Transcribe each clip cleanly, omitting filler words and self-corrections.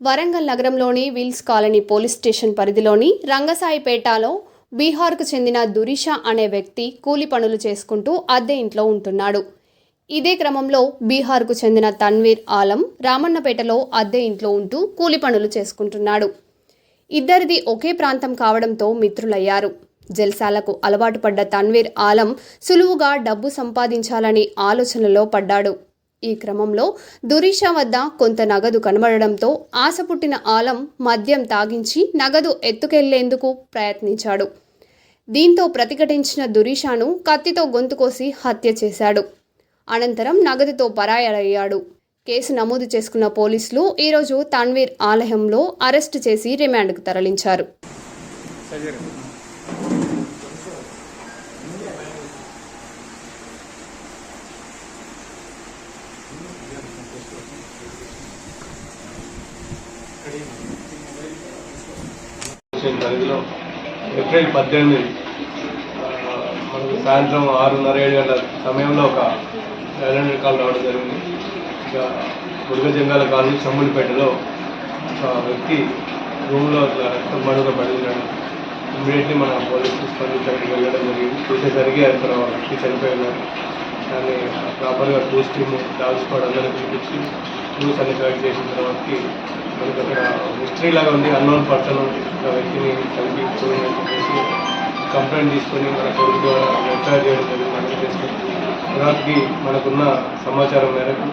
వరంగల్ నగరంలోని wills colony police station పరిధిలోని రంగసాయిపేటలో బీహార్కు చెందిన దురిషా అనే వ్యక్తి కూలి పనులు చేసుకుంటూ అద్దె ఇంట్లో ఉంటున్నాడు. ఇదే క్రమంలో బీహార్కు చెందిన తన్వీర్ ఆలం రామన్నపేటలో అద్దె ఇంట్లో ఉంటూ కూలి పనులు చేసుకుంటున్నాడు. ఇద్దరిది ఒకే ప్రాంతం కావడంతో మిత్రులయ్యారు. జల్సాలకు అలవాటు పడ్డ తన్వీర్ ఆలం సులువుగా డబ్బు సంపాదించాలని ఆలోచనలో పడ్డాడు. ఈ క్రమంలో దురిషా వద్ద కొంత నగదు కనబడడంతో ఆశ పుట్టిన ఆలం మద్యం తాగించి నగదు ఎత్తుకెళ్లేందుకు ప్రయత్నించాడు. దీంతో ప్రతిఘటించిన దురిషాను కత్తితో గొంతు కోసి హత్య చేశాడు. అనంతరం నగదుతో పరారయ్యాడు. కేసు నమోదు చేసుకున్న పోలీసులు ఈరోజు తన్వీర్ ఆలయంలో అరెస్టు చేసి రిమాండ్కు తరలించారు. పరిధిలో ఏప్రిల్ 18 మనకు సాయంత్రం 6:30-7 గంటల సమయంలో ఒక రైల్వే కాల్ రావడం జరిగింది. ఇక మురుగజంగాల కాలనీ చమ్ముడిపేటలో ఒక వ్యక్తి రూమ్లో రక్తం మడుగా పడి ఉన్నాడు. ఇమ్మీడియట్లీ మన పోలీసులు స్పందించడానికి వెళ్ళడం జరిగింది. చూసేసరికి అక్కడ వ్యక్తి చనిపోయి ఉన్నారు. దాన్ని ప్రాపర్గా క్రూస్ టీమ్ డాగ్ స్క్వాడ్ అందరినీ పిలిపించి క్రూస్ అన్ని కలెక్ట్ చేసిన తర్వాతకి మనకి అక్కడ మిస్టరీ లాగా ఉంది. అన్నోన్ పర్సన్ ఒక వ్యక్తిని కలిపి చూడని చెప్పేసి కంప్లైంట్ తీసుకొని మన కొడుకు ద్వారా ఎఫ్ఐఆర్ చేయడం జరిగింది. మనకి చేసుకుని తర్వాతకి మనకున్న సమాచారం మేరకు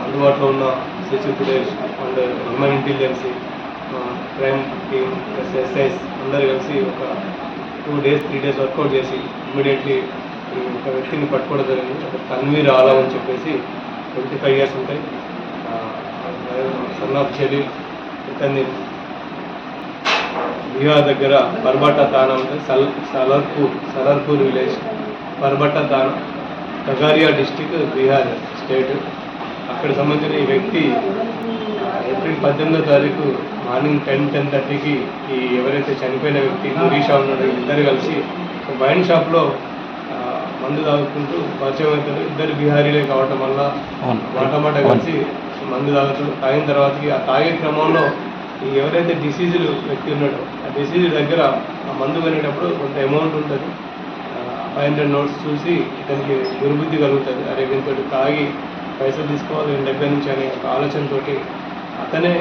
అందుబాటులో ఉన్న CC footage and human intelligence crime team plus SIs అందరూ కలిసి ఒక 2 days 3 days వర్కౌట్ చేసి ఇమ్మీడియట్లీ ఒక వ్యక్తిని పట్టుకోవడం జరిగింది. ఒక తన్వీర్ ఆలం అని చెప్పేసి 25 years ఉంటాయి. సన్ ఆఫ్ షరీఫ్ ఇతన్ని బీహార్ దగ్గర పర్బట్టా తానా ఉంటుంది. సలర్పూర్ విలేజ్ పర్బట్టా తానా ఖగారియా డిస్టిక్ బీహార్ స్టేట్. అక్కడ సంబంధించిన ఈ వ్యక్తి ఏప్రిల్ 18వ తారీఖు మార్నింగ్ 10-10:30కి ఈ ఎవరైతే చనిపోయిన వ్యక్తి దురిషా ఉన్నాడో ఇద్దరు కలిసి ఒక వైన్ షాప్లో మందు తాగుకుంటూ పరిచయం అవుతారు. ఇద్దరు బిహారీలే కావటం వల్ల మాట కలిసి మందు తాగుతాడు. తాగిన తర్వాతకి ఆ తాగే క్రమంలో ఈ ఎవరైతే డిసీజ్డ్ వ్యక్తి ఉన్నాడో ఆ డిసీజ్డ్ దగ్గర ఆ మందు కొనేటప్పుడు కొంత అమౌంట్ ఉంటుంది. 500 notes చూసి ఇతనికి దుర్బుద్ధి కలుగుతుంది. అరే దీంతో తాగి పైసలు తీసుకోవాలి వీళ్ళ దగ్గర నుంచి అనే ఒక ఆలోచనతోటి అతనే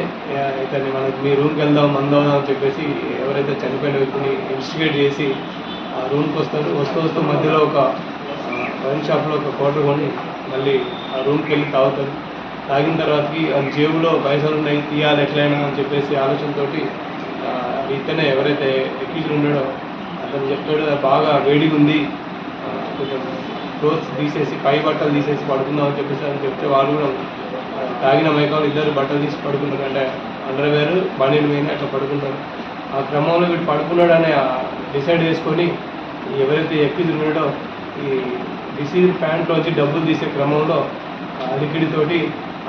ఇతన్ని మనకి మీ రూమ్కి వెళ్దాం మందు అవుదాం అని చెప్పేసి ఎవరైతే చనిపోయిన వ్యక్తిని ఇన్స్టిగేట్ చేసి ఆ రూమ్కి వస్తూ మధ్యలో ఒక వైన్ షాప్లో ఒక క్వార్టర్ కొని మళ్ళీ ఆ రూమ్కి వెళ్ళి తాగుతాడు. తాగిన తర్వాతకి ఆ జేబులో పైసలు ఉన్నాయి తీయాలి ఎట్లయినా అని చెప్పేసి ఆలోచనతో ఇతనే ఎవరైతే ఎక్కించి ఉన్నాడో అతను చెప్తాడు బాగా వేడిగా ఉంది, కొంచెం క్లోత్స్ తీసేసి పై బట్టలు తీసేసి పడుకుందాం అని చెప్పేసి అని చెప్తే వాళ్ళు కూడా తాగిన మైకాలు ఇద్దరు బట్టలు తీసి పడుకుంటారు. అంటే అండర్వేర్ బనీన్ మీద అట్లా పడుకుంటారు. ఆ క్రమంలో వీడు పడుకున్నాడని డిసైడ్ చేసుకొని ఎవరైతే ఎక్కించి ఉన్నాడో ఈ డిసీజ్ ప్యాంట్లోంచి డబ్బులు తీసే క్రమంలో అలికిడితోటి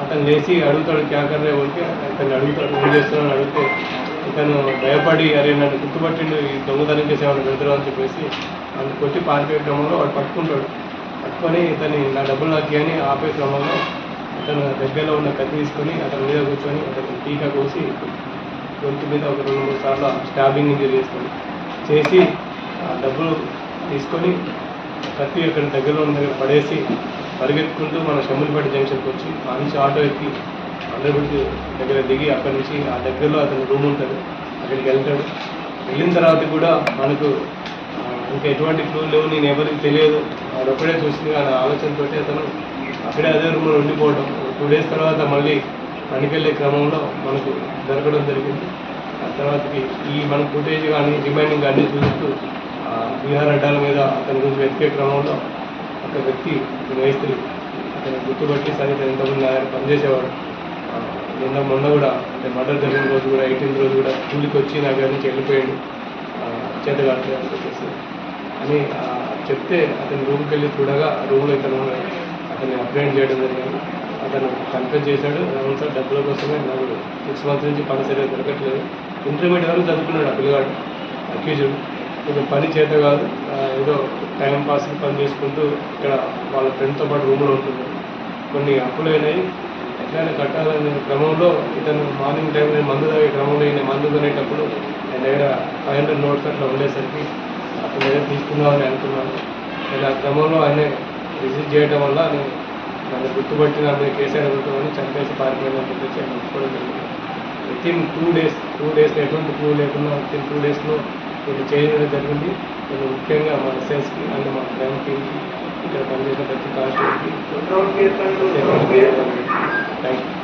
అతను లేచి అడుగుతాడు క్యాకర్లే ఉంటే అతన్ని అడుగుతాడు ఏం చేస్తున్నాడు అడిగితే ఇతను భయపడి అరే నన్ను గుర్తుపట్టిండు ఈ దొంగతనం చేసి ఏమైనా పెడతాడు అని చెప్పేసి నన్ను కొట్టి పారిపోయే క్రమంలో వాడు పట్టుకుంటాడు. పట్టుకొని ఇతన్ని నా డబ్బులు నాకు అని ఆపే క్రమంలో అతను దగ్గరలో ఉన్న కత్తి తీసుకొని అతని మీద కూర్చొని అతను టీకా కోసి గొంతు మీద ఒక 2-3 సార్లు స్టాబింగ్ ఇంజరీ చేసి ఆ డబ్బులు తీసుకొని కత్తి అక్కడ దగ్గరలో ఉన్న దగ్గర పడేసి పరిగెత్తుకుంటూ మన షమ్ములపేట జంక్షన్కి వచ్చి ఆ నుంచి ఆటో ఎక్కి అందరిపడి దగ్గర దిగి అక్కడి నుంచి ఆ దగ్గరలో అతని రూమ్ ఉంటుంది అక్కడికి వెళ్తాడు. వెళ్ళిన తర్వాత కూడా మనకు ఇంకా ఎటువంటి క్లూ లేవు, నేను ఎవరికి తెలియదు, అదొక్కడే చూసింది అనే ఆలోచనతో అతను అక్కడే అదే రూమ్లో ఉండిపోవడం. 2 days తర్వాత మళ్ళీ పనికెళ్ళే క్రమంలో మనకు దొరకడం జరిగింది. ఆ తర్వాతకి ఈ మన ఫుటేజ్ కానీ రిమైనింగ్ అన్నీ చూస్తూ బీహార్ అడ్డాల మీద అతని గురించి వెతికే క్రమంలో ఒక వ్యక్తి మేస్త్రి అతను గుర్తుపట్టి సరే ఎంతమంది ఆయన పనిచేసేవాడు. మొన్న కూడా అంటే మర్డర్ జరిగిన రోజు కూడా 18th రోజు కూడా కూలికి వచ్చి నా గారి నుంచి వెళ్ళిపోయాడు చేతగాట్లే అని చెప్పేసి అని చెప్తే అతని రూమ్కి వెళ్ళి చూడగా రూమ్లో ఇతను అతన్ని అప్గ్రేడ్ చేయడం జరిగింది. అతను కన్ఫ్యూజ్ చేశాడు. అవును సార్ డబ్బుల కోసమే నాకు 6 months నుంచి పని సరిగ్గా దొరకట్లేదు. ఇంటర్మీడియట్ వరకు చదువుకున్నాడు ఆ పిల్లగాడు అక్యూజ్డ్. కొంచెం పని చేత కాదు, ఏదో టైం పాస్ పని చేసుకుంటూ ఇక్కడ వాళ్ళ ఫ్రెండ్తో పాటు రూమ్లో ఉంటున్నారు. కొన్ని అప్పులు అయినాయి, ఇట్లానే కట్టాలనే క్రమంలో ఇతను మార్నింగ్ టైం నేను మందు తాగే క్రమంలో ఈయన మందు కొనేటప్పుడు ఆయన దగ్గర 500 నోట్స్ అట్లా ఉండేసరికి అతని దగ్గర తీసుకుందామని అనుకున్నాను. నేను ఆ క్రమంలో ఆయన రిసీవ్ చేయడం వల్ల నేను నన్ను గుర్తుపట్టి నా మీద కేసు అడుగుతామని చంపేసి పారిపోయిందని చెప్పేసి ఆయన ఒప్పుకోవడం జరిగింది. వితిన్ 2 days ఎటువంటి క్లూ లేకుండా వితిన్ 2 daysలో ఇది చేయడం జరిగింది. నేను ముఖ్యంగా మా ఎస్ఎస్కి అండ్ మా క్రైమ్ టీమ్కి ఇక్కడ పనిచేసిన ప్రతి కాన్స్టేబుల్కి థ్యాంక్ యూ.